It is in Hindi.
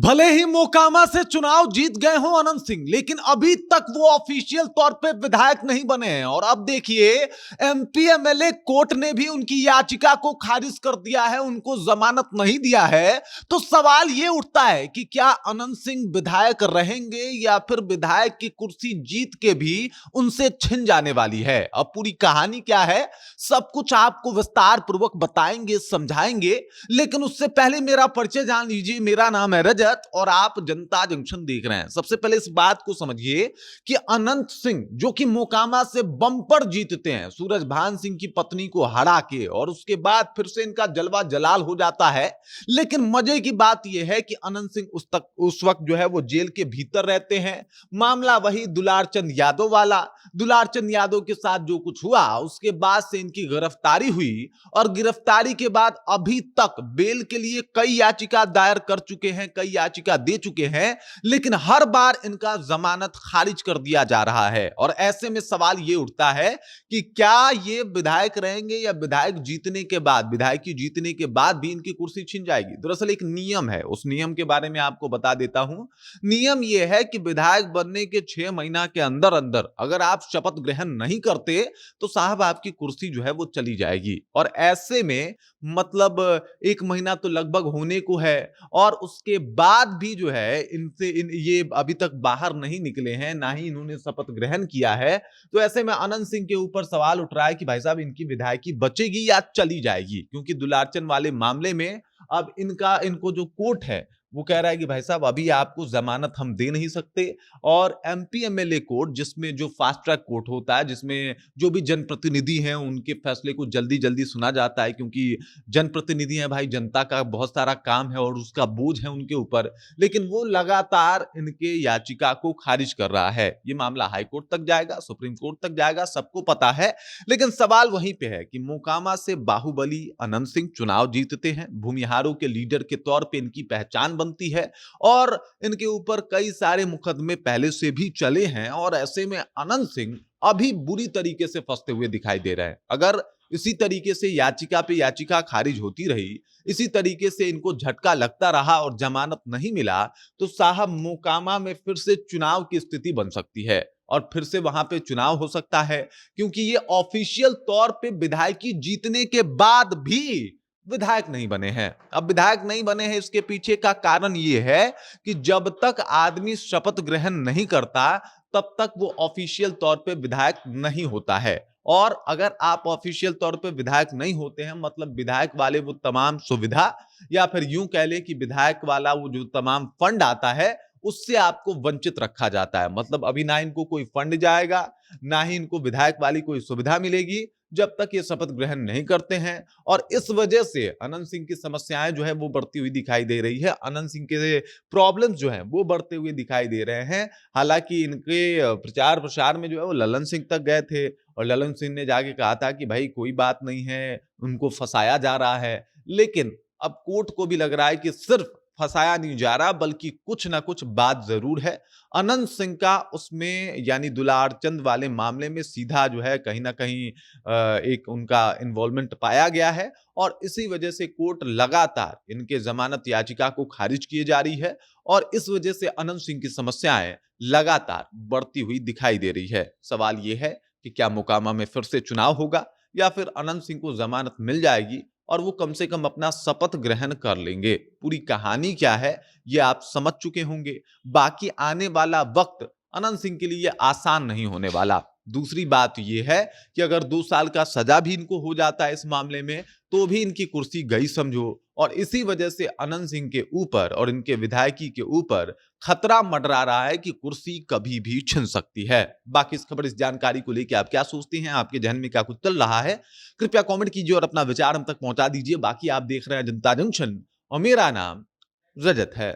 भले ही मोकामा से चुनाव जीत गए हों अनंत सिंह, लेकिन अभी तक वो ऑफिशियल तौर पे विधायक नहीं बने हैं। और अब देखिए, एमपी एमएलए कोर्ट ने भी उनकी याचिका को खारिज कर दिया है, उनको जमानत नहीं दिया है। तो सवाल ये उठता है कि क्या अनंत सिंह विधायक रहेंगे या फिर विधायक की कुर्सी जीत के भी उनसे छिन जाने वाली है। अब पूरी कहानी क्या है, सब कुछ आपको विस्तार पूर्वक बताएंगे, समझाएंगे। लेकिन उससे पहले मेरा परिचय जान लीजिए। मेरा नाम है रजत और आप जनता जंक्शन देख रहे हैं। सबसे पहले इस बात को समझिए कि अनंत सिंह जो कि मोकामा से बम्पर जीतते हैं सूरजभान सिंह की पत्नी को हरा के, और उसके बाद फिर से इनका जलवा जलाल हो जाता है। लेकिन मजे की बात यह है कि अनंत सिंह उस वक्त जो है वो जेल के भीतर रहते हैं। मामला वही दुलारचंद यादव वाला। दुलारचंद यादव के साथ जो कुछ हुआ, उसके बाद से इनकी गिरफ्तारी हुई और गिरफ्तारी के बाद अभी तक बेल के लिए कई याचिका दायर कर चुके हैं, कई याचिका दे चुके हैं, लेकिन हर बार इनका जमानत खारिज कर दिया जा रहा है। और ऐसे में सवाल यह उठता है कि क्या ये विधायक रहेंगे या विधायक जीतने के बाद, विधायकी जीतने के बाद भी इनकी कुर्सी छिन जाएगी। दरअसल एक नियम है, उस नियम के बारे में आपको बता देता हूं। नियम यह है कि विधायक बनने के 6 महीना के अंदर अंदर अगर आप शपथ ग्रहण नहीं करते तो साहब आपकी कुर्सी जो है वो चली जाएगी। और ऐसे में मतलब 1 महीना तो लगभग होने को है और उसके बाद भी जो है ये अभी तक बाहर नहीं निकले हैं, ना ही इन्होंने शपथ ग्रहण किया है। तो ऐसे में अनंत सिंह के ऊपर सवाल उठ रहा है कि भाई साहब इनकी विधायकी बचेगी या चली जाएगी, क्योंकि दुलारचंद वाले मामले में अब इनको जो कोर्ट है वो कह रहा है कि भाई साहब अभी आपको जमानत हम दे नहीं सकते। और एमपी एमएलए कोर्ट, जिसमें जो फास्ट ट्रैक कोर्ट होता है, जिसमें जो भी जनप्रतिनिधि हैं उनके फैसले को जल्दी जल्दी सुना जाता है, क्योंकि जनप्रतिनिधि हैं भाई, जनता का बहुत सारा काम है और उसका बोझ है उनके ऊपर। लेकिन वो लगातार इनके याचिका को खारिज कर रहा है। ये मामला हाई कोर्ट तक जाएगा, सुप्रीम कोर्ट तक जाएगा, सबको पता है। लेकिन सवाल वहीं पे है कि मोकामा से बाहुबली अनंत सिंह चुनाव जीतते हैं, भूमिहारों के लीडर के तौर पे इनकी पहचान बनती है और इनके ऊपर कई सारे मुकदमे पहले से भी चले हैं। और ऐसे में अनंत सिंह अभी बुरी तरीके से फंसते हुए दिखाई दे रहे हैं। अगर इसी तरीके से याचिका पे याचिका खारिज होती रही, इसी तरीके से इनको झटका लगता रहा और जमानत नहीं मिला, तो साहब मोकामा में फिर से चुनाव की स्थिति बन सकती है और फिर से वहां पे चुनाव हो सकता है। क्योंकि ये ऑफिशियल तौर पे विधायकी जीतने के बाद भी विधायक नहीं बने हैं। अब विधायक नहीं बने हैं, इसके पीछे का कारण यह है कि जब तक आदमी शपथ ग्रहण नहीं करता तब तक वो ऑफिशियल तौर पे विधायक नहीं होता है। और अगर आप ऑफिशियल तौर पे विधायक नहीं होते हैं, मतलब विधायक वाले वो तमाम सुविधा, या फिर यूं कह ले कि विधायक वाला वो जो तमाम फंड आता है उससे आपको वंचित रखा जाता है। मतलब अभी ना इनको कोई फंड जाएगा, ना ही इनको विधायक वाली कोई सुविधा मिलेगी जब तक ये शपथ ग्रहण नहीं करते हैं। और इस वजह से अनंत सिंह की समस्याएं जो है वो बढ़ती हुई दिखाई दे रही है। अनंत सिंह के प्रॉब्लम्स जो हैं वो बढ़ते हुए दिखाई दे रहे हैं। हालांकि इनके प्रचार प्रसार में जो है वो ललन सिंह तक गए थे और ललन सिंह ने जाके कहा था कि भाई कोई बात नहीं है, उनको फंसाया जा रहा है। लेकिन अब कोर्ट को भी लग रहा है कि सिर्फ फंसाया नहीं जा रहा, बल्कि कुछ ना कुछ बात जरूर है। अनंत सिंह का उसमें यानी दुलारचंद वाले मामले में सीधा जो है कहीं ना कहीं एक उनका इन्वॉल्वमेंट पाया गया है और इसी वजह से कोर्ट लगातार इनके जमानत याचिका को खारिज किए जा रही है और इस वजह से अनंत सिंह की समस्याएं लगातार बढ़ती हुई दिखाई दे रही है। सवाल यह है कि क्या मोकामा में फिर से चुनाव होगा या फिर अनंत सिंह को जमानत मिल जाएगी और वो कम से कम अपना शपथ ग्रहण कर लेंगे। पूरी कहानी क्या है ये आप समझ चुके होंगे। बाकी आने वाला वक्त अनंत सिंह के लिए आसान नहीं होने वाला। दूसरी बात यह है कि अगर 2 साल का सजा भी इनको हो जाता है इस मामले में, तो भी इनकी कुर्सी गई समझो। और इसी वजह से अनंत सिंह के ऊपर और इनके विधायकी के ऊपर खतरा मंडरा रहा है कि कुर्सी कभी भी छिन सकती है। बाकी इस खबर, इस जानकारी को लेकर आप क्या सोचते हैं, आपके जहन में क्या कुछ चल रहा है, कृपया कमेंट कीजिए और अपना विचार हम तक पहुंचा दीजिए। बाकी आप देख रहे हैं जनता जंक्शन और मेरा नाम रजत है।